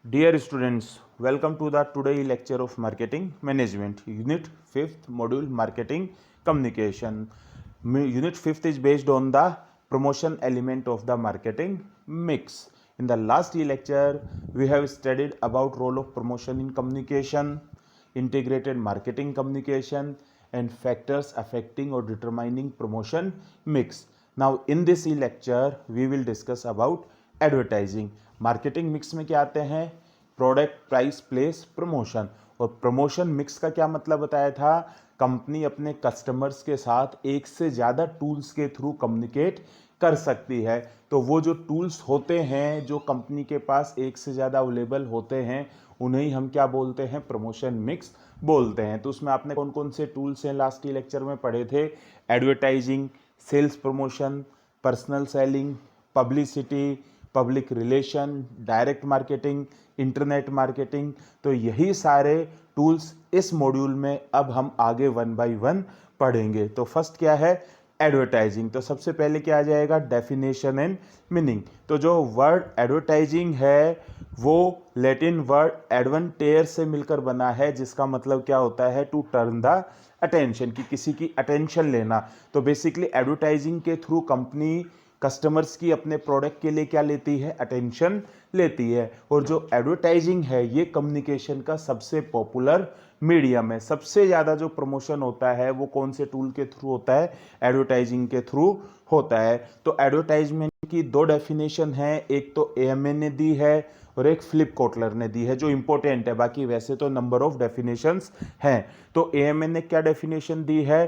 Dear students, welcome to the today lecture of Marketing Management, Unit 5th Module Marketing Communication. Unit 5th is based on the promotion element of the marketing mix. In the last lecture, we have studied about role of promotion in communication, integrated marketing communication, and factors affecting or determining promotion mix. Now, in this lecture, we will discuss about advertising. Marketing mix में क्या आते हैं? Product, price, place, promotion. और promotion mix का क्या मतलब बताया था? कंपनी अपने कस्टमर्स के साथ एक से ज़्यादा टूल्स के थ्रू कम्युनिकेट कर सकती है. तो वो जो टूल्स होते हैं जो कंपनी के पास एक से ज़्यादा अवेलेबल होते हैं उन्हें हम क्या बोलते हैं? प्रमोशन मिक्स बोलते हैं. तो उसमें आपने कौन कौन से टूल्स हैं लास्ट लेक्चर में पढ़े थे? Advertising, sales promotion, personal selling, publicity, public relation, direct marketing, internet marketing. तो यही सारे टूल्स इस मॉड्यूल में अब हम आगे वन बाय वन पढ़ेंगे. तो फर्स्ट क्या है? एडवर्टाइजिंग. तो सबसे पहले क्या आ जाएगा? Definition and meaning. तो जो वर्ड एडवर्टाइजिंग है वो लैटिन वर्ड एडवेंटेयर से मिलकर बना है, जिसका मतलब क्या होता है? टू टर्न द अटेंशन, कि किसी की अटेंशन लेना. तो बेसिकली एडवर्टाइजिंग के थ्रू कंपनी कस्टमर्स की अपने प्रोडक्ट के लिए क्या लेती है? अटेंशन लेती है. और जो एडवर्टाइजिंग है ये कम्युनिकेशन का सबसे पॉपुलर मीडियम है. सबसे ज़्यादा जो प्रमोशन होता है वो कौन से टूल के थ्रू होता है? एडवर्टाइजिंग के थ्रू होता है. तो एडवर्टाइजमेंट की दो डेफिनेशन है, एक तो एएमए ने दी है और एक फिलिप कोटलर ने दी है, जो इंपॉर्टेंट है. बाकी वैसे तो नंबर ऑफ डेफिनेशंस हैं. तो एएमए ने क्या डेफिनेशन दी है?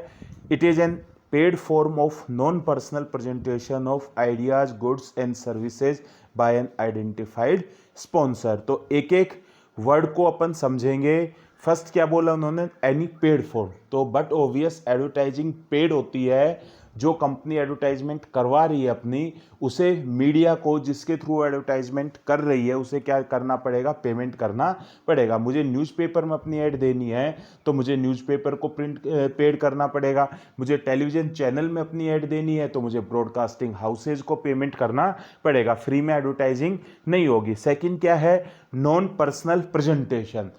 It is an paid form of non-personal presentation of ideas, goods and services by an identified sponsor. तो एक एक वर्ड को अपन समझेंगे. फर्स्ट क्या बोला उन्होंने? Any paid form. तो बट ऑब्वियस एडवर्टाइजिंग पेड होती है. जो कंपनी एडवर्टाइजमेंट करवा रही है अपनी, उसे मीडिया को जिसके थ्रू एडवर्टाइजमेंट कर रही है उसे क्या करना पड़ेगा? पेमेंट करना पड़ेगा. मुझे न्यूज़पेपर में अपनी ऐड देनी है तो मुझे न्यूज़पेपर को प्रिंट पेड करना पड़ेगा. मुझे टेलीविजन चैनल में अपनी ऐड देनी है तो मुझे ब्रॉडकास्टिंग हाउसेज को पेमेंट करना पड़ेगा. फ्री में एडवर्टाइजिंग नहीं होगी. सेकंड क्या है? Non personal presentation.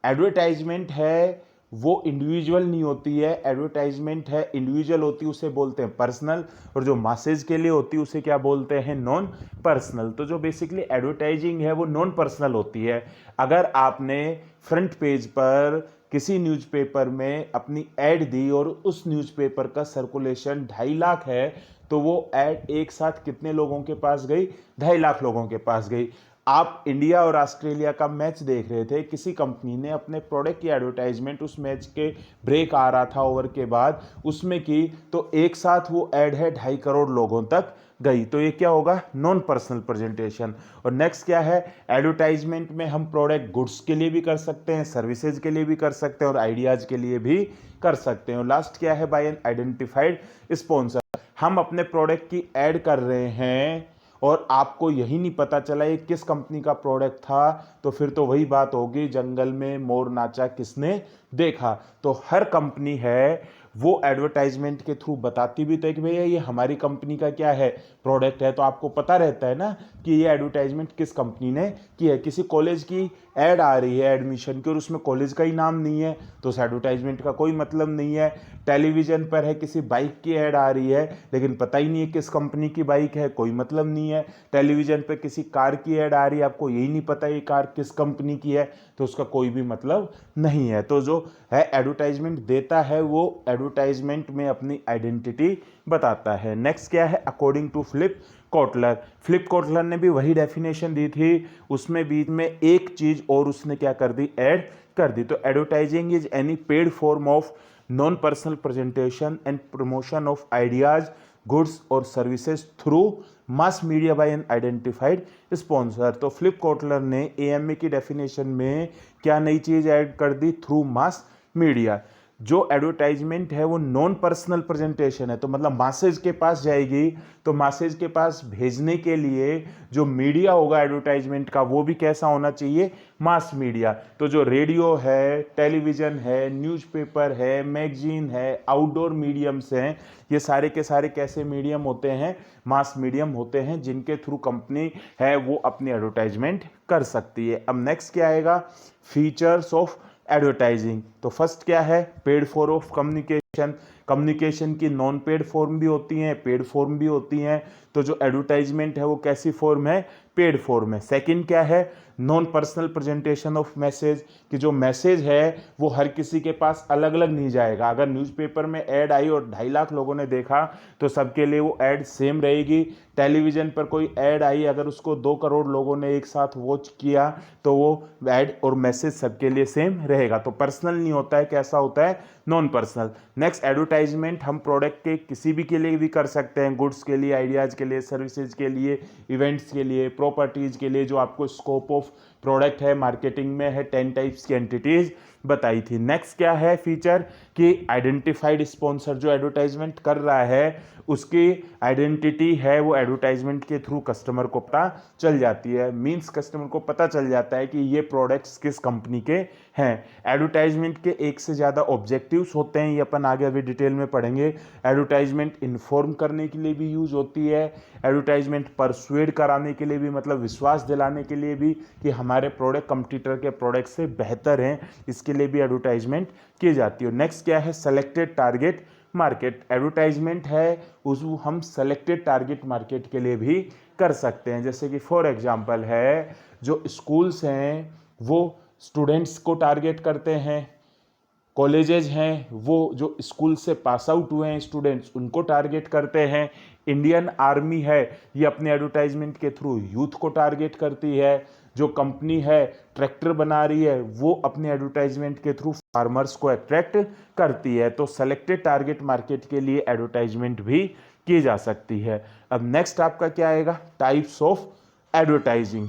एडवर्टाइजमेंट है वो इंडिविजुअल नहीं होती है. एडवर्टाइजमेंट है इंडिविजुअल होती है, उसे बोलते हैं पर्सनल. और जो मासेज के लिए होती है उसे क्या बोलते हैं? Non personal. तो जो बेसिकली एडवर्टाइजिंग है वो नॉन पर्सनल होती है. अगर आपने फ्रंट पेज पर किसी न्यूज़पेपर में अपनी ऐड दी और उस न्यूज़पेपर का सर्कुलेशन 2.5 लाख है तो वो ऐड एक साथ कितने लोगों के पास गई? 2.5 लाख लोगों के पास गई. आप इंडिया और ऑस्ट्रेलिया का मैच देख रहे थे, किसी कंपनी ने अपने प्रोडक्ट की एडवर्टाइजमेंट उस मैच के ब्रेक आ रहा था ओवर के बाद उसमें की, तो एक साथ वो ऐड है 2.5 करोड़ लोगों तक गई. तो ये क्या होगा? Non personal presentation. और नेक्स्ट क्या है? एडवर्टाइजमेंट में हम प्रोडक्ट गुड्स के लिए भी कर सकते हैं, सर्विसेज के लिए भी कर सकते हैं और आइडियाज के लिए भी कर सकते हैं. और लास्ट क्या है? By an identified sponsor. हम अपने प्रोडक्ट की ऐड कर रहे हैं और आपको यही नहीं पता चला ये किस कंपनी का प्रोडक्ट था, तो फिर तो वही बात होगी, जंगल में मोर नाचा किसने देखा. तो हर कंपनी है वो एडवर्टाइजमेंट के थ्रू बताती भी तो है कि भैया ये हमारी कंपनी का क्या है? प्रोडक्ट है. तो आपको पता रहता है ना कि ये एडवर्टाइजमेंट किस कंपनी ने की है. किसी कॉलेज की ऐड आ रही है एडमिशन की और उसमें कॉलेज का ही नाम नहीं है तो उस एडवर्टाइजमेंट का कोई मतलब नहीं है. टेलीविजन पर है किसी बाइक की ऐड आ रही है लेकिन पता ही नहीं है किस कंपनी की बाइक है, कोई मतलब नहीं है. टेलीविजन पर किसी कार की ऐड आ रही है, आपको यही नहीं पता ये कार किस कंपनी की है तो उसका कोई भी मतलब नहीं है. तो जो है एडवर्टाइजमेंट देता है वो एडवर्टाइजमेंट में अपनी आइडेंटिटी बताता है. नेक्स्ट क्या है? According to Philip Kotler. Philip Kotler ने भी वही डेफिनेशन दी थी, उसमें बीच में एक चीज और उसने क्या कर दी? ऐड कर दी. तो advertising is any paid form of non personal presentation and promotion of ideas, goods और services through mass media by an identified sponsor. तो फिलिप कोटलर ने एएमए की डेफिनेशन में क्या नई चीज ऐड कर दी? Through mass media. जो एडवर्टाइजमेंट है वो नॉन पर्सनल प्रेजेंटेशन है, तो मतलब मासेज के पास जाएगी, तो मासेज के पास भेजने के लिए जो मीडिया होगा एडवर्टाइजमेंट का वो भी कैसा होना चाहिए, मास मीडिया। तो जो रेडियो है, टेलीविजन है, न्यूज़पेपर है, मैगजीन है, आउटडोर मीडियम्स हैं, ये सारे के सारे कैसे मीडियम होते हैं, मास मीडियम होते हैं, जिनके थ्रू कंपनी है वो अपनी एडवर्टाइजमेंट कर सकती है। अब नेक्स्ट क्या आएगा, फीचर्स ऑफ एडवर्टाइजिंग। तो फर्स्ट क्या है, paid form of communication. Communication की नॉन पेड फॉर्म भी होती हैं, पेड फॉर्म भी होती हैं, तो जो एडवर्टाइजमेंट है वो कैसी फॉर्म है, पेड फॉर्म है। सेकंड क्या है, non personal presentation of message, कि जो मैसेज है वो हर किसी के पास अलग अलग नहीं जाएगा। अगर न्यूज़पेपर में ऐड आई और 2.5 लाख लोगों ने देखा तो सबके लिए वो ऐड सेम रहेगी। टेलीविज़न पर कोई ऐड आई, अगर उसको 2 करोड़ लोगों ने एक साथ वॉच किया तो वो ऐड और मैसेज सबके लिए सेम रहेगा। तो पर्सनल नहीं होता है, कैसा होता है, नॉन पर्सनल। नेक्स्ट, एडवर्टाइजमेंट हम प्रोडक्ट के किसी भी के लिए भी कर सकते हैं, गुड्स के लिए, आइडियाज़ के लिए, सर्विसेज के लिए, इवेंट्स के लिए, प्रॉपर्टीज़ के लिए। जो आपको स्कोप ऑफ प्रोडक्ट है मार्केटिंग में है 10 टाइप्स की एंटिटीज बताई थी। नेक्स्ट क्या है फीचर, कि आइडेंटिफाइड स्पॉन्सर, जो एडवर्टाइजमेंट कर रहा है उसकी आइडेंटिटी है वो एडवर्टाइजमेंट के थ्रू कस्टमर को पता चल जाती है। मींस कस्टमर को पता चल जाता है कि ये प्रोडक्ट्स किस कंपनी के हैं। एडवर्टाइजमेंट के एक से ज़्यादा ऑब्जेक्टिव्स होते हैं, ये अपन आगे अभी डिटेल में पढ़ेंगे। एडवर्टाइजमेंट इन्फॉर्म करने के लिए भी यूज होती है, एडवर्टाइजमेंट परसुएड कराने के लिए भी, मतलब विश्वास दिलाने के लिए भी कि हमारे प्रोडक्ट कंपटीटर के प्रोडक्ट से बेहतर हैं, इसके लिए भी एडवर्टाइजमेंट की जाती है। नेक्स्ट क्या है, सेलेक्टेड टारगेट मार्केट। एडवर्टाइजमेंट है उस हम सेलेक्टेड टारगेट मार्केट के लिए भी कर सकते हैं, जैसे कि फॉर एग्जांपल है जो स्कूल्स हैं वो स्टूडेंट्स को टारगेट करते हैं, कॉलेजेज हैं वो जो स्कूल से पास आउट हुए हैं स्टूडेंट्स उनको टारगेट करते हैं, इंडियन आर्मी है ये अपने एडवर्टाइजमेंट के थ्रू यूथ को टारगेट करती है, जो कंपनी है ट्रैक्टर बना रही है वो अपने एडवर्टाइजमेंट के थ्रू फार्मर्स को अट्रैक्ट करती है। तो सेलेक्टेड टारगेट मार्केट के लिए एडवर्टाइजमेंट भी की जा सकती है। अब नेक्स्ट आपका क्या आएगा, टाइप्स ऑफ एडवर्टाइजिंग।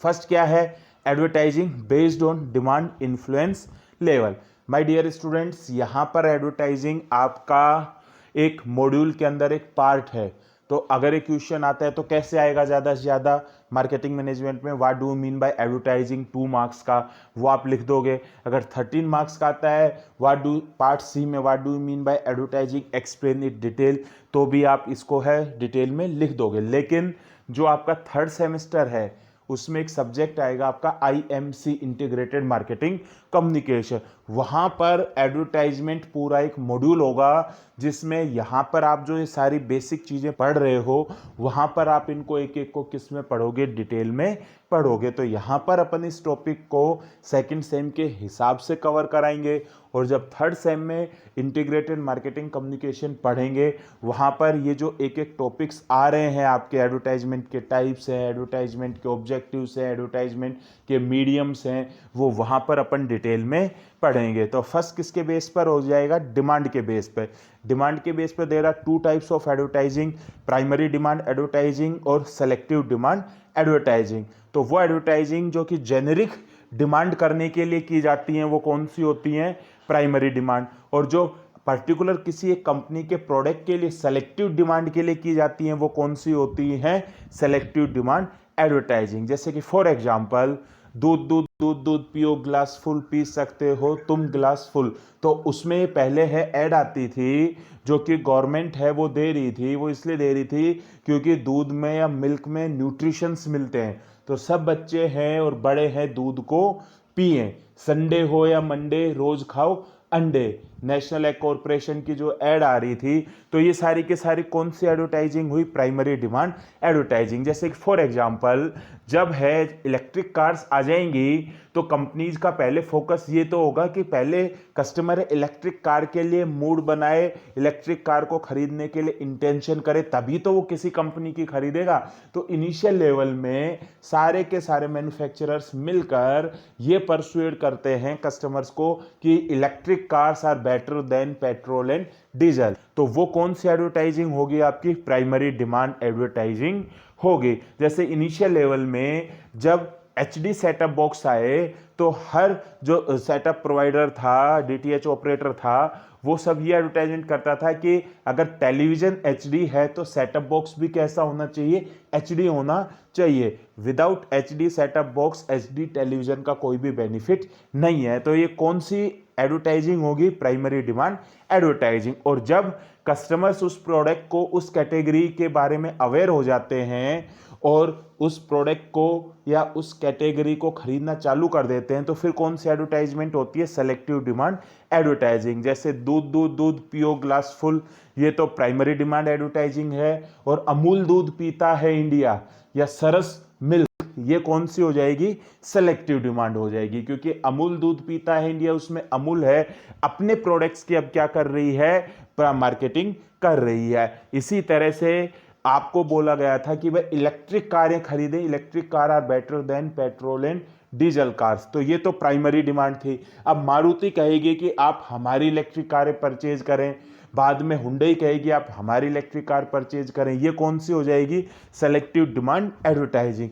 फर्स्ट क्या है, advertising based on demand influence level. My dear students, यहाँ पर एडवर्टाइजिंग आपका एक मॉड्यूल के अंदर एक पार्ट है। तो अगर एक क्वेश्चन आता है तो कैसे आएगा ज़्यादा से ज़्यादा मार्केटिंग मैनेजमेंट में, what do you mean by advertising, 2 marks का वो आप लिख दोगे। अगर 13 मार्क्स का आता है व्हाट डू, पार्ट सी में what do you mean by advertising explain it detail, तो भी आप इसको है डिटेल में लिख दोगे। लेकिन जो आपका 3rd सेमेस्टर है उसमें एक सब्जेक्ट आएगा आपका IMC इंटीग्रेटेड मार्केटिंग कम्युनिकेशन, वहाँ पर एडवर्टाइजमेंट पूरा एक मॉड्यूल होगा जिसमें यहाँ पर आप जो ये सारी बेसिक चीज़ें पढ़ रहे हो वहाँ पर आप इनको एक एक को किस में पढ़ोगे, डिटेल में पढ़ोगे। तो यहाँ पर अपन इस टॉपिक को 2nd सेम के हिसाब से कवर कराएंगे और जब 3rd सेम में इंटीग्रेटेड मार्केटिंग कम्युनिकेशन पढ़ेंगे वहाँ पर ये जो एक एक टॉपिक्स आ रहे हैं आपके, एडवर्टाइजमेंट के टाइप्स हैं, एडवर्टाइजमेंट के ऑब्जेक्टिव्स हैं, एडवर्टाइजमेंट के मीडियम्स हैं, वो वहाँ पर अपन डिटेल में पढ़ेंगे। तो फर्स्ट किसके बेस पर हो जाएगा, डिमांड के बेस पे। डिमांड के बेस पर there are 2 types of advertising, primary demand advertising और सेलेक्टिव डिमांड एडवर्टाइजिंग। तो वो एडवर्टाइजिंग जो कि जेनेरिक डिमांड करने के लिए की जाती हैं वो कौन सी होती हैं, प्राइमरी डिमांड। और जो पर्टिकुलर किसी एक कंपनी के प्रोडक्ट के लिए सेलेक्टिव डिमांड के लिए की जाती हैं वो कौन सी होती हैं, सेलेक्टिव डिमांड एडवर्टाइजिंग। जैसे कि फॉर एग्जांपल दूध दूध दूध दूध पियो ग्लास फुल, पी सकते हो तुम ग्लास फुल, तो उसमें पहले है ऐड आती थी जो कि गवर्नमेंट है वो दे रही थी, वो इसलिए दे रही थी क्योंकि दूध में या मिल्क में न्यूट्रिशंस मिलते हैं, तो सब बच्चे हैं और बड़े हैं दूध को पिए, संडे हो या मंडे रोज खाओ अंडे। नेशनल एग कॉरपोरेशन की जो ऐड आ रही थी, तो ये सारी के सारी कौन सी एडवर्टाइजिंग हुई, प्राइमरी डिमांड एडवर्टाइजिंग। जैसे फॉर एग्जांपल जब है इलेक्ट्रिक कार्स आ जाएंगी तो कंपनीज का पहले फोकस ये तो होगा कि पहले कस्टमर इलेक्ट्रिक कार के लिए मूड बनाए, इलेक्ट्रिक कार को खरीदने के लिए इंटेंशन करे, तभी तो वो किसी कंपनी की खरीदेगा। तो इनिशियल लेवल में सारे के सारे मैन्युफैक्चरर्स मिलकर ये परसुएड करते हैं कस्टमर्स को कि electric cars are better than petrol and diesel. तो वो कौन सी एडवर्टाइजिंग होगी आपकी, प्राइमरी डिमांड एडवर्टाइजिंग होगी। जैसे इनिशियल लेवल में जब HD सेटअप बॉक्स आए तो हर जो सेटअप प्रोवाइडर था, DTH ऑपरेटर था, वो सब ये एडवर्टाइजमेंट करता था कि अगर टेलीविजन HD है तो सेटअप बॉक्स भी कैसा होना चाहिए, HD होना चाहिए। Without HD setup box HD television का कोई भी बेनिफिट नहीं है। तो ये कौन सी एडवर्टाइजिंग होगी, प्राइमरी डिमांड एडवर्टाइजिंग। और जब कस्टमर्स उस प्रोडक्ट को, उस कैटेगरी के बारे में अवेयर हो जाते हैं और उस प्रोडक्ट को या उस कैटेगरी को खरीदना चालू कर देते हैं, तो फिर कौन सी एडवर्टाइजमेंट होती है, सेलेक्टिव डिमांड एडवर्टाइजिंग। जैसे दूध दूध दूध पियो ग्लास फुल, ये तो प्राइमरी डिमांड एडवर्टाइजिंग है। और अमूल दूध पीता है इंडिया या सरस मिल्क, ये कौन सी हो जाएगी, सेलेक्टिव डिमांड हो जाएगी। क्योंकि अमूल दूध पीता है इंडिया, उसमें अमूल है, अपने प्रोडक्ट्स की अब क्या कर रही है, मार्केटिंग कर रही है। इसी तरह से आपको बोला गया था कि भाई इलेक्ट्रिक कारें खरीदें, electric car are better than petrol and diesel cars, तो ये तो प्राइमरी डिमांड थी। अब मारुति कहेगी कि आप हमारी इलेक्ट्रिक कारें परचेज करें, बाद में हुंडई कहेगी आप हमारी इलेक्ट्रिक कार परचेज करें, ये कौन सी हो जाएगी, सेलेक्टिव डिमांड एडवर्टाइजिंग।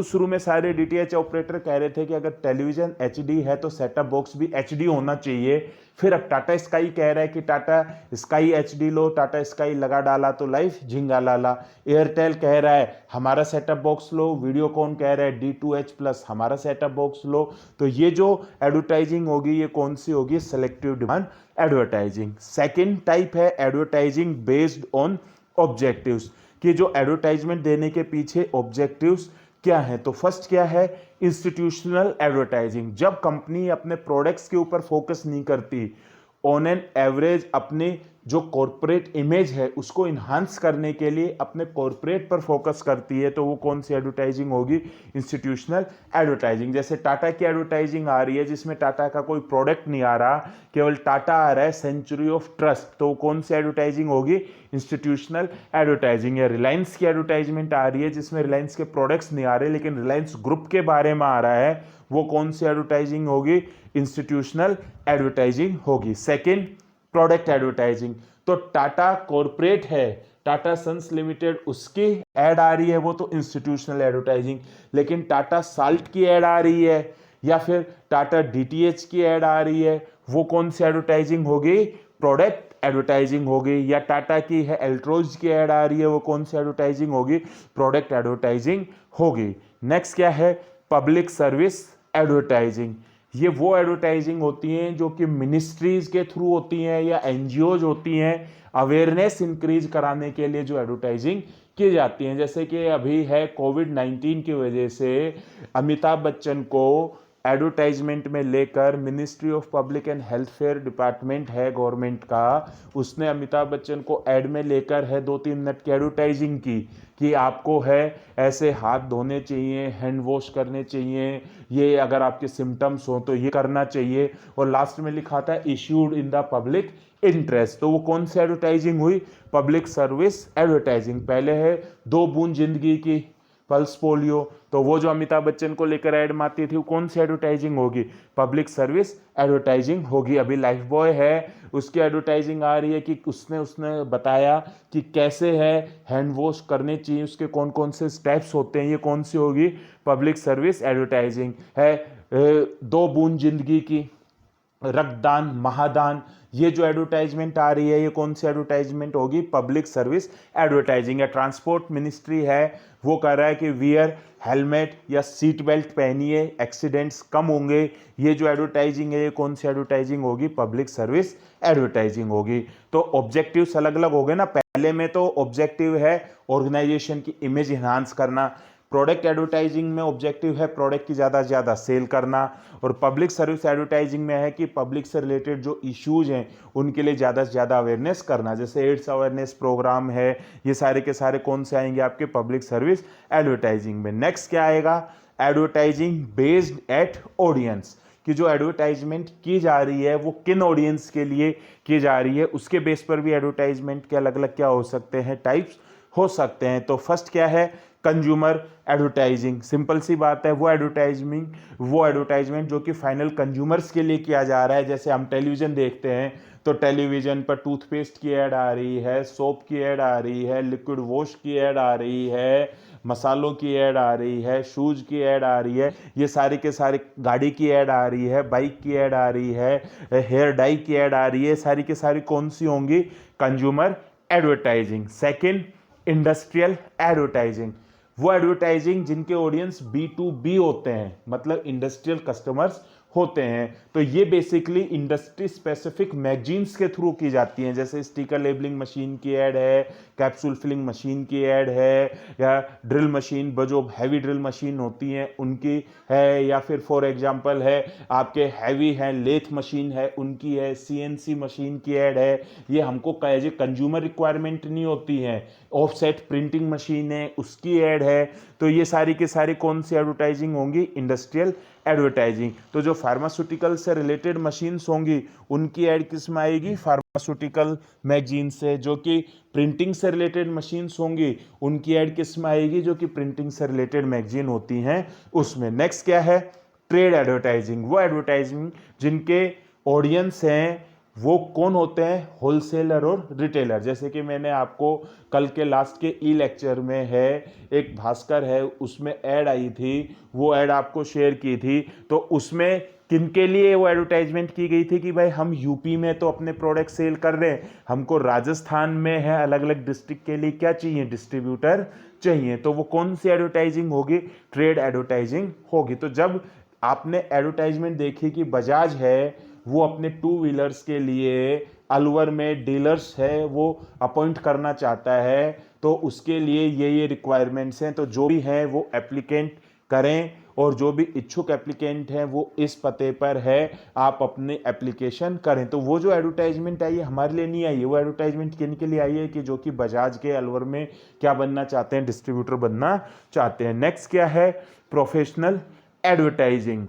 शुरू में सारे DTH ऑपरेटर कह रहे थे कि अगर टेलीविजन HD है तो सेटअप बॉक्स भी HD होना चाहिए। फिर अब टाटा स्काई कह रहा है कि टाटा स्काई HD लो, टाटा स्काई लगा डाला तो लाइफ झिंगा लाला। एयरटेल कह रहा है हमारा सेटअप बॉक्स लो, वीडियोकॉन कह रहा है D2H+ हमारा सेटअप बॉक्स लो। तो ये जो एडवर्टाइजिंग होगी ये कौन सी होगी, selective demand advertising. Second type है एडवर्टाइजिंग बेस्ड ऑन ऑब्जेक्टिव्स, कि जो एडवर्टाइजमेंट देने के पीछे ऑब्जेक्टिव्स क्या है। तो फर्स्ट क्या है, इंस्टीट्यूशनल एडवर्टाइजिंग। जब कंपनी अपने प्रोडक्ट्स के ऊपर फोकस नहीं करती, ऑन एन एवरेज अपने जो कॉरपोरेट इमेज है उसको इन्हांस करने के लिए अपने कॉरपोरेट पर फोकस करती है, तो वो कौन सी एडवर्टाइजिंग होगी, इंस्टीट्यूशनल एडवर्टाइजिंग। जैसे टाटा की एडवर्टाइजिंग आ रही है जिसमें टाटा का कोई प्रोडक्ट नहीं आ रहा, केवल टाटा आ रहा है, सेंचुरी ऑफ ट्रस्ट, तो कौन सी एडवर्टाइजिंग होगी, इंस्टीट्यूशनल एडवर्टाइजिंग। या रिलायंस की एडवर्टाइजमेंट आ रही है जिसमें रिलायंस के प्रोडक्ट्स नहीं आ रहे लेकिन रिलायंस ग्रुप के बारे में आ रहा है, वो कौन सी एडवर्टाइजिंग होगी, इंस्टीट्यूशनल एडवर्टाइजिंग होगी। Second, product advertising. तो टाटा कॉर्पोरेट है, टाटा सन्स लिमिटेड, उसकी एड आ रही है, वो तो इंस्टीट्यूशनल एडवर्टाइजिंग। लेकिन टाटा साल्ट की एड आ रही है या फिर टाटा DTH की एड आ रही है, वो कौन सी एडवर्टाइजिंग होगी, प्रोडक्ट एडवर्टाइजिंग होगी। या टाटा की है एल्ट्रोज की एड आ रही है, वो कौन सी एडवर्टाइजिंग होगी, प्रोडक्ट एडवर्टाइजिंग होगी। नेक्स्ट क्या है, पब्लिक सर्विस एडवर्टाइजिंग। ये वो एडवर्टाइजिंग होती हैं जो कि मिनिस्ट्रीज के थ्रू होती हैं या NGOज होती हैं, अवेयरनेस इंक्रीज कराने के लिए जो एडवर्टाइजिंग की जाती हैं। जैसे कि अभी है कोविड-19 की वजह से अमिताभ बच्चन को एडवर्टाइजमेंट में लेकर ministry of public and health fair department है गवर्नमेंट का, उसने अमिताभ बच्चन को एड में लेकर है 2-3 मिनट की एडवर्टाइजिंग की कि आपको है ऐसे हाथ धोने चाहिए, हैंड वॉश करने चाहिए, ये अगर आपके सिम्टम्स हो तो ये करना चाहिए। और लास्ट में लिखा था issued in the public interest, तो वो कौन सी एडवर्टाइजिंग हुई, पब्लिक सर्विस एडवर्टाइजिंग। पहले है 2 बूंद जिंदगी की, पल्स पोलियो, तो वो जो अमिताभ बच्चन को लेकर ऐड मारती थी वो कौन सी एडवर्टाइजिंग होगी, पब्लिक सर्विस एडवर्टाइजिंग होगी। अभी लाइफ बॉय है, उसकी एडवर्टाइजिंग आ रही है कि उसने बताया कि कैसे है हैंड वॉश करने चाहिए, उसके कौन कौन से स्टेप्स होते हैं, ये कौन सी होगी, पब्लिक सर्विस एडवर्टाइजिंग है। 2 बूंद जिंदगी की, रक्तदान, महादान, ये जो एडवर्टाइजमेंट आ रही है ये कौन सी एडवर्टाइजमेंट होगी, पब्लिक सर्विस एडवर्टाइजिंग। या ट्रांसपोर्ट मिनिस्ट्री है, वो कह रहा है कि वियर हेलमेट या सीट बेल्ट पहनिए, एक्सीडेंट्स कम होंगे, ये जो एडवर्टाइजिंग है ये कौन सी एडवर्टाइजिंग होगी, पब्लिक सर्विस एडवर्टाइजिंग होगी। तो ऑब्जेक्टिव्स अलग अलग हो गए ना, पहले में तो ऑब्जेक्टिव है ऑर्गेनाइजेशन की इमेज इन्हांस करना, प्रोडक्ट एडवर्टाइजिंग में ऑब्जेक्टिव है प्रोडक्ट की ज़्यादा से ज़्यादा सेल करना, और पब्लिक सर्विस एडवर्टाइजिंग में है कि पब्लिक से रिलेटेड जो इश्यूज हैं उनके लिए ज़्यादा से ज़्यादा अवेयरनेस करना। जैसे एड्स अवेयरनेस प्रोग्राम है, ये सारे के सारे कौन से आएंगे आपके पब्लिक सर्विस एडवर्टाइजिंग में। नेक्स्ट क्या आएगा, एडवर्टाइजिंग बेस्ड एट ऑडियंस, कि जो एडवर्टाइजमेंट की जा रही है वो किन ऑडियंस के लिए की जा रही है, उसके बेस पर भी एडवर्टाइजमेंट के अलग अलग क्या हो सकते हैं, टाइप्स हो सकते हैं। तो फर्स्ट क्या है, कंज्यूमर एडवर्टाइजिंग, सिंपल सी बात है, वो एडवर्टाइजमेंट जो कि फाइनल कंज्यूमर्स के लिए किया जा रहा है। जैसे हम टेलीविज़न देखते हैं तो टेलीविज़न पर टूथपेस्ट की ऐड आ रही है, सोप की ऐड आ रही है, लिक्विड वॉश की ऐड आ रही है, मसालों की ऐड आ रही है, शूज़ की ऐड आ रही है, ये सारे के सारे, गाड़ी की ऐड आ रही है, बाइक की ऐड आ रही है, हेयर डाई की ऐड आ रही है, सारी की सारी कौन सी होंगी? Consumer advertising. Second, industrial advertising, वो एडवर्टाइजिंग जिनके ऑडियंस B2B होते हैं, मतलब इंडस्ट्रियल कस्टमर्स होते हैं। तो ये बेसिकली इंडस्ट्री स्पेसिफिक मैगजीन्स के थ्रू की जाती हैं, जैसे स्टिकर लेबलिंग मशीन की ऐड है, कैप्सूल फिलिंग मशीन की ऐड है, या ड्रिल मशीन, जो हैवी ड्रिल मशीन होती हैं उनकी है, या फिर फॉर एग्जांपल है आपके हैवी है लेथ मशीन है उनकी है, CNC मशीन की ऐड है। ये हमको एज ए कंज्यूमर रिक्वायरमेंट नहीं होती है। ऑफसेट प्रिंटिंग मशीन है उसकी ऐड है। तो ये सारी के सारी कौन सी एडवर्टाइजिंग होंगी? Industrial advertising. तो जो फार्मास्यूटिकल से रिलेटेड मशीन्स होंगी उनकी ऐड किस में आएगी? फार्मास्यूटिकल मैगजीन से। जो कि प्रिंटिंग से रिलेटेड मशीन्स होंगी उनकी ऐड किस में आएगी? जो कि प्रिंटिंग से रिलेटेड मैगजीन होती हैं उसमें। नेक्स्ट क्या है? ट्रेड एडवर्टाइजिंग, वो एडवर्टाइजिंग जिनके ऑडियंस हैं वो कौन होते हैं? होलसेलर और रिटेलर। जैसे कि मैंने आपको कल के लास्ट के ई लेक्चर में है एक भास्कर है उसमें ऐड आई थी, वो ऐड आपको शेयर की थी। तो उसमें किनके लिए वो एडवर्टाइजमेंट की गई थी कि भाई हम यूपी में तो अपने प्रोडक्ट सेल कर रहे हैं, हमको राजस्थान में है अलग अलग डिस्ट्रिक्ट के लिए क्या चाहिए? डिस्ट्रीब्यूटर चाहिए। तो वो कौन सी एडवर्टाइजिंग होगी? ट्रेड एडवर्टाइजिंग होगी। तो जब आपने एडवर्टाइजमेंट देखी कि बजाज है वो अपने 2 व्हीलर्स के लिए अलवर में डीलर्स है वो अपॉइंट करना चाहता है, तो उसके लिए ये रिक्वायरमेंट्स हैं, तो जो भी हैं वो एप्लीकेंट करें, और जो भी इच्छुक एप्लीकेंट हैं वो इस पते पर है, आप अपने एप्लीकेशन करें। तो वो जो एडवर्टाइजमेंट आई है हमारे लिए नहीं आई है, वो एडवर्टाइजमेंट किन के लिए आई है? कि जो कि बजाज के अलवर में क्या बनना चाहते हैं? डिस्ट्रीब्यूटर बनना चाहते हैं। नेक्स्ट क्या है? Professional advertising.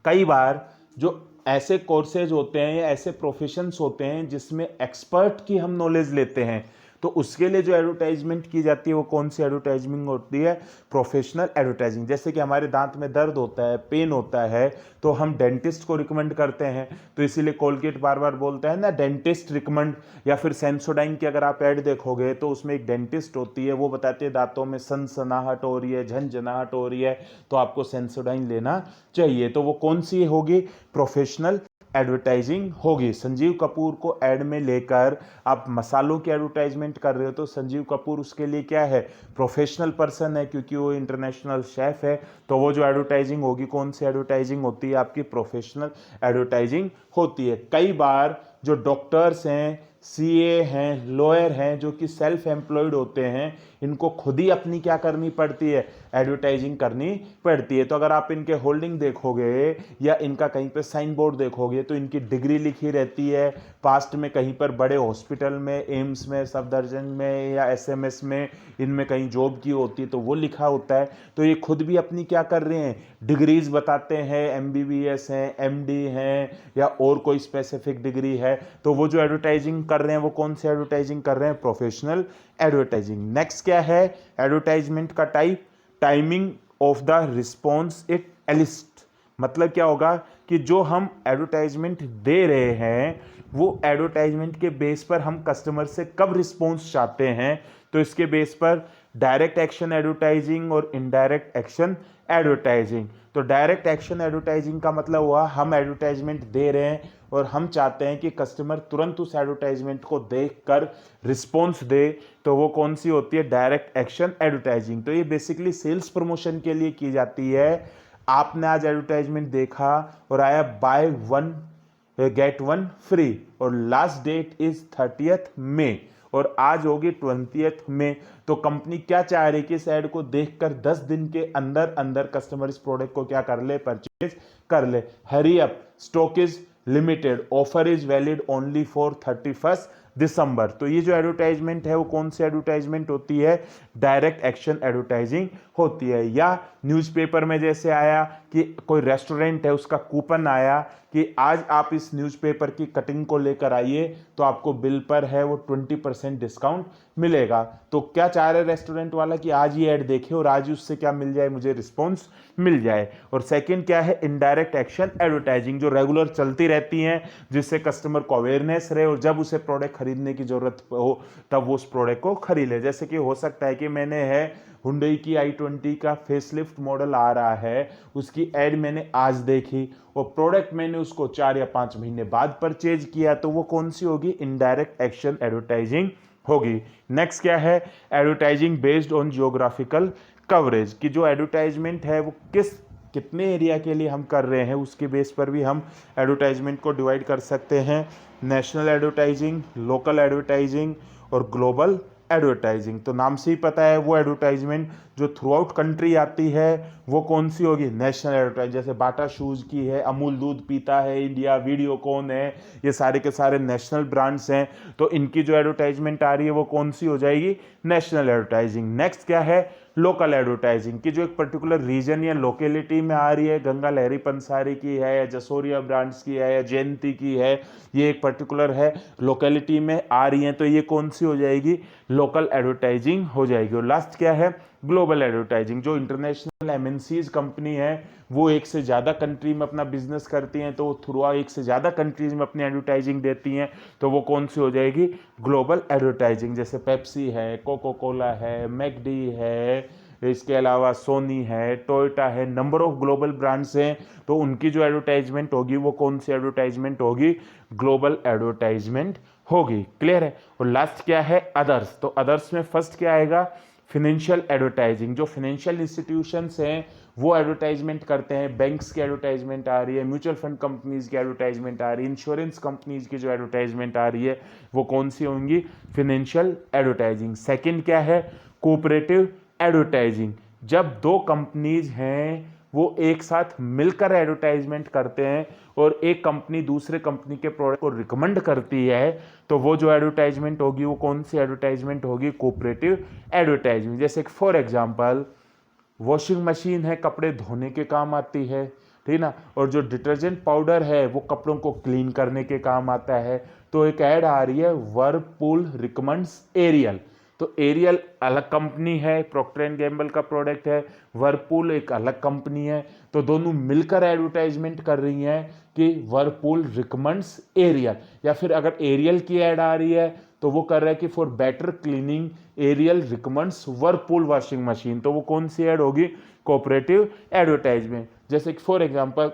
कई बार जो ऐसे कोर्सेज होते हैं या ऐसे प्रोफेशंस होते हैं जिसमें एक्सपर्ट की हम नॉलेज लेते हैं, तो उसके लिए जो एडवर्टाइजमेंट की जाती है वो कौन सी एडवर्टाइजमेंट होती है? Professional advertising. जैसे कि हमारे दांत में दर्द होता है, पेन होता है, तो हम डेंटिस्ट को रिकमेंड करते हैं, तो इसीलिए कोलगेट बार बार बोलता है ना डेंटिस्ट रिकमेंड। या फिर सेंसोडाइन की अगर आप ऐड देखोगे तो उसमें एक डेंटिस्ट होती है, वो बताते हैं दांतों में सनसनाहट हो रही है, झनझनाहट हो रही है, तो आपको सेंसोडाइन लेना चाहिए। तो वो कौन सी होगी? प्रोफेशनल एडवर्टाइजिंग होगी। संजीव कपूर को ऐड में लेकर आप मसालों की एडवर्टाइजमेंट कर रहे हो, तो संजीव कपूर उसके लिए क्या है? प्रोफेशनल पर्सन है, क्योंकि वो इंटरनेशनल शेफ है। तो वो जो एडवर्टाइजिंग होगी कौन सी एडवर्टाइजिंग होती है? आपकी प्रोफेशनल एडवर्टाइजिंग होती है। कई बार जो डॉक्टर्स हैं, CA हैं, लॉयर हैं, जो कि सेल्फ एम्प्लॉयड होते हैं, इनको खुद ही अपनी क्या करनी पड़ती है? एडवर्टाइजिंग करनी पड़ती है। तो अगर आप इनके होल्डिंग देखोगे या इनका कहीं पे साइन बोर्ड देखोगे तो इनकी डिग्री लिखी रहती है, पास्ट में कहीं पर बड़े हॉस्पिटल में, एम्स में, सफदरजंग में या SMS में इनमें कहीं जॉब की होती है तो वो लिखा होता है। तो ये खुद भी अपनी क्या कर रहे हैं? डिग्रीज बताते हैं, MBBS हैं, MD हैं, या और कोई स्पेसिफिक डिग्री है। तो वो जो एडवर्टाइजिंग कर रहे हैं वो कौन सी एडवर्टाइजिंग कर रहे हैं? Professional advertising. नेक्स्ट क्या है? एडवर्टाइजमेंट का type, timing of the response it A-list. मतलब क्या होगा कि जो हम एडवर्टाइजमेंट दे रहे हैं वो एडवर्टाइजमेंट के बेस पर हम कस्टमर से कब रिस्पॉन्स चाहते हैं, तो इसके बेस पर डायरेक्ट एक्शन एडवर्टाइजिंग और इनडायरेक्ट एक्शन एडवर्टाइजिंग। तो डायरेक्ट एक्शन एडवर्टाइजिंग का मतलब हुआ हम एडवर्टाइजमेंट दे रहे हैं और हम चाहते हैं कि कस्टमर तुरंत उस एडवर्टाइजमेंट को देखकर रिस्पॉन्स दे, तो वो कौन सी होती है? Direct action advertising. तो ये बेसिकली सेल्स प्रमोशन के लिए की जाती है। आपने आज एडवर्टाइजमेंट देखा और आया बाय 1 गेट 1 फ्री, और लास्ट डेट इज 30th मई और आज होगी 20th मई। तो कंपनी क्या चाह रही है कि इस ऐड को देखकर 10 दिन के अंदर अंदर कस्टमर इस प्रोडक्ट को क्या कर ले? परचेज कर ले। Hurry up, stock is limited, offer is valid only for 31 दिसंबर। तो ये जो एडवर्टाइजमेंट है वो कौन सी एडवर्टाइजमेंट होती है? डायरेक्ट एक्शन एडवर्टाइजिंग होती है। या न्यूज़पेपर में जैसे आया कि कोई रेस्टोरेंट है उसका कूपन आया कि आज आप इस न्यूज़पेपर की कटिंग को लेकर आइए तो आपको बिल पर है वो 20% डिस्काउंट मिलेगा। तो क्या चाह रहे रेस्टोरेंट वाला कि आज ही ऐड देखे और आज ही उससे क्या मिल जाए, मुझे रिस्पॉन्स मिल जाए। और सेकंड क्या है, इनडायरेक्ट एक्शन एडवर्टाइजिंग, जो रेगुलर चलती रहती हैं जिससे कस्टमर को अवेयरनेस रहे और जब उसे प्रोडक्ट खरीदने की जरूरत हो तब वो उस प्रोडक्ट को खरीद ले। जैसे कि हो सकता है कि मैंने है हुंडई की i20 का फेसलिफ्ट मॉडल आ रहा है, उसकी एड मैंने आज देखी और प्रोडक्ट मैंने उसको 4 या 5 महीने बाद परचेज किया, तो वो कौन सी होगी, इनडायरेक्ट एक्शन एडवर्टाइजिंग होगी। नेक्स्ट क्या है, advertising based on geographical coverage, की जो एडवर्टाइजमेंट है वो कितने एरिया के लिए हम कर रहे हैं उसके बेस पर भी हम एडवर्टाइजमेंट को डिवाइड कर सकते हैं। नेशनल एडवर्टाइजिंग, लोकल एडवर्टाइजिंग और ग्लोबल एडवर्टाइजिंग। तो नाम से ही पता है वो एडवर्टाइजमेंट जो थ्रू आउट कंट्री आती है वो कौन सी होगी, नेशनल एडवर्टाइजिंग। जैसे बाटा शूज़ की है, अमूल दूध पीता है इंडिया, वीडियोकॉन है, ये सारे के सारे नेशनल ब्रांड्स हैं, तो इनकी जो एडवर्टाइजमेंट आ रही है वो कौन सी हो जाएगी, नेशनल एडवर्टाइजिंग। नेक्स्ट क्या है, लोकल एडवर्टाइजिंग, की जो एक पर्टिकुलर रीजन या लोकेलिटी में आ रही है, गंगा लहरी पंसारी की है या जसोरिया ब्रांड्स की है या जयंती की है, ये एक पर्टिकुलर है लोकेलिटी में आ रही है, तो ये कौन सी हो जाएगी, लोकल एडवर्टाइजिंग हो जाएगी। और लास्ट क्या है, ग्लोबल एडवर्टाइजिंग, जो इंटरनेशनल एमएनसीज कंपनी है वो एक से ज़्यादा कंट्री में अपना बिजनेस करती हैं, तो थ्रू एक से ज़्यादा कंट्रीज में अपनी एडवर्टाइजिंग देती हैं, तो वो कौन सी हो जाएगी, ग्लोबल एडवर्टाइजिंग। जैसे पेप्सी है, कोको कोला है, मैकडी है, इसके अलावा सोनी है, टोयोटा है, नंबर ऑफ ग्लोबल ब्रांड्स हैं, तो उनकी जो एडवर्टाइजमेंट होगी वो कौन सी एडवर्टाइजमेंट होगी, ग्लोबल एडवर्टाइजमेंट होगी। क्लियर है। और लास्ट क्या है, अदर्स। तो अदर्स में फर्स्ट क्या आएगा, फिनेंशियल एडवर्टाइजिंग, जो फिनेंशियल इंस्टीट्यूशंस हैं वो एडवर्टाइजमेंट करते हैं, बैंक्स की एडवर्टाइजमेंट आ रही है, म्यूचुअल फंड कंपनीज की एडवर्टाइजमेंट आ रही है, इंश्योरेंस कंपनीज की जो एडवर्टाइजमेंट आ रही है वो कौन सी होंगी, फिनेंशियल एडवर्टाइजिंग। सेकंड क्या है, कोऑपरेटिव एडवर्टाइजिंग, जब दो कंपनीज हैं वो एक साथ मिलकर एडवर्टाइजमेंट करते हैं और एक कंपनी दूसरे कंपनी के प्रोडक्ट को रिकमेंड करती है, तो वो जो एडवर्टाइजमेंट होगी वो कौन सी एडवर्टाइजमेंट होगी, कोऑपरेटिव एडवर्टाइजमेंट। जैसे फॉर एग्जांपल वॉशिंग मशीन है, कपड़े धोने के काम आती है, ठीक ना, और जो डिटर्जेंट पाउडर है वो कपड़ों को क्लीन करने के काम आता है, तो एक ऐड आ रही है, वर्लपूल रिकमेंड्स एरियल। तो एरियल अलग कंपनी है, प्रॉक्टर एंड गैम्बल का प्रोडक्ट है, वर्लपूल एक अलग कंपनी है, तो दोनों मिलकर एडवर्टाइजमेंट कर रही हैं कि वर्लपूल रिकमेंड्स एरियल। या फिर अगर एरियल की ऐड आ रही है तो वो कर रहा है कि for better cleaning Ariel recommends Whirlpool washing machine, तो वो कौन सी ऐड होगी, कोऑपरेटिव एडवर्टाइजमेंट। जैसे कि फॉर एग्जांपल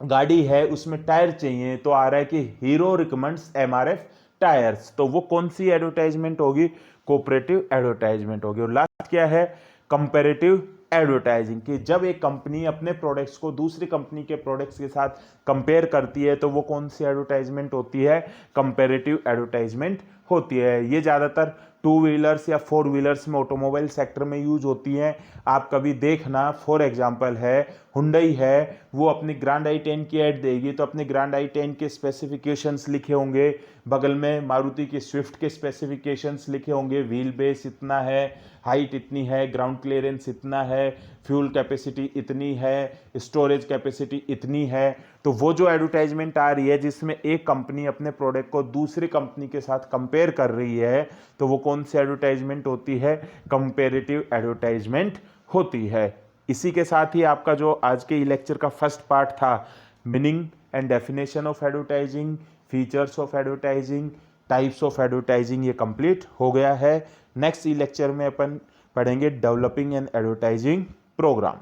गाड़ी है उसमें टायर चाहिए तो आ रहा है कि हीरो रिकमेंड्स एमआरएफ टायर्स, तो वो कौन सी एडवर्टाइजमेंट होगी, कोऑपरेटिव एडवर्टाइजमेंट होगी। और लास्ट क्या है, कंपैरेटिव एडवर्टाइजिंग, कि जब एक कंपनी अपने प्रोडक्ट्स को दूसरी कंपनी के प्रोडक्ट्स के साथ कंपेयर करती है तो वो कौन सी एडवर्टाइजमेंट होती है, कंपैरेटिव एडवर्टाइजमेंट होती है। ये ज़्यादातर 2 व्हीलर्स या 4 व्हीलर्स में ऑटोमोबाइल सेक्टर में यूज होती हैं। आप कभी देखना, फॉर एग्जांपल है हुंडई है, वो अपनी ग्रैंड i10 की ऐड देगी तो अपने ग्रैंड i10 के स्पेसिफिकेशंस लिखे होंगे, बगल में मारुति की स्विफ्ट के स्पेसिफिकेशंस लिखे होंगे, व्हील बेस इतना है, हाइट इतनी है, ग्राउंड क्लियरेंस इतना है, फ्यूल कैपेसिटी इतनी है, स्टोरेज कैपेसिटी इतनी है। तो वो जो एडवर्टाइजमेंट आ रही है जिसमें एक कंपनी अपने प्रोडक्ट को दूसरी कंपनी के साथ कंपेयर कर रही है, तो वो कौन सी एडवर्टाइजमेंट होती है, कंपेरेटिव एडवर्टाइजमेंट होती है। इसी के साथ ही आपका जो आज के लेक्चर का फर्स्ट पार्ट था, meaning and definition of advertising, features of advertising, types of advertising, ये कंप्लीट हो गया है। नेक्स्ट ई लेक्चर में अपन पढ़ेंगे डेवलपिंग एन एडवर्टाइजिंग प्रोग्राम।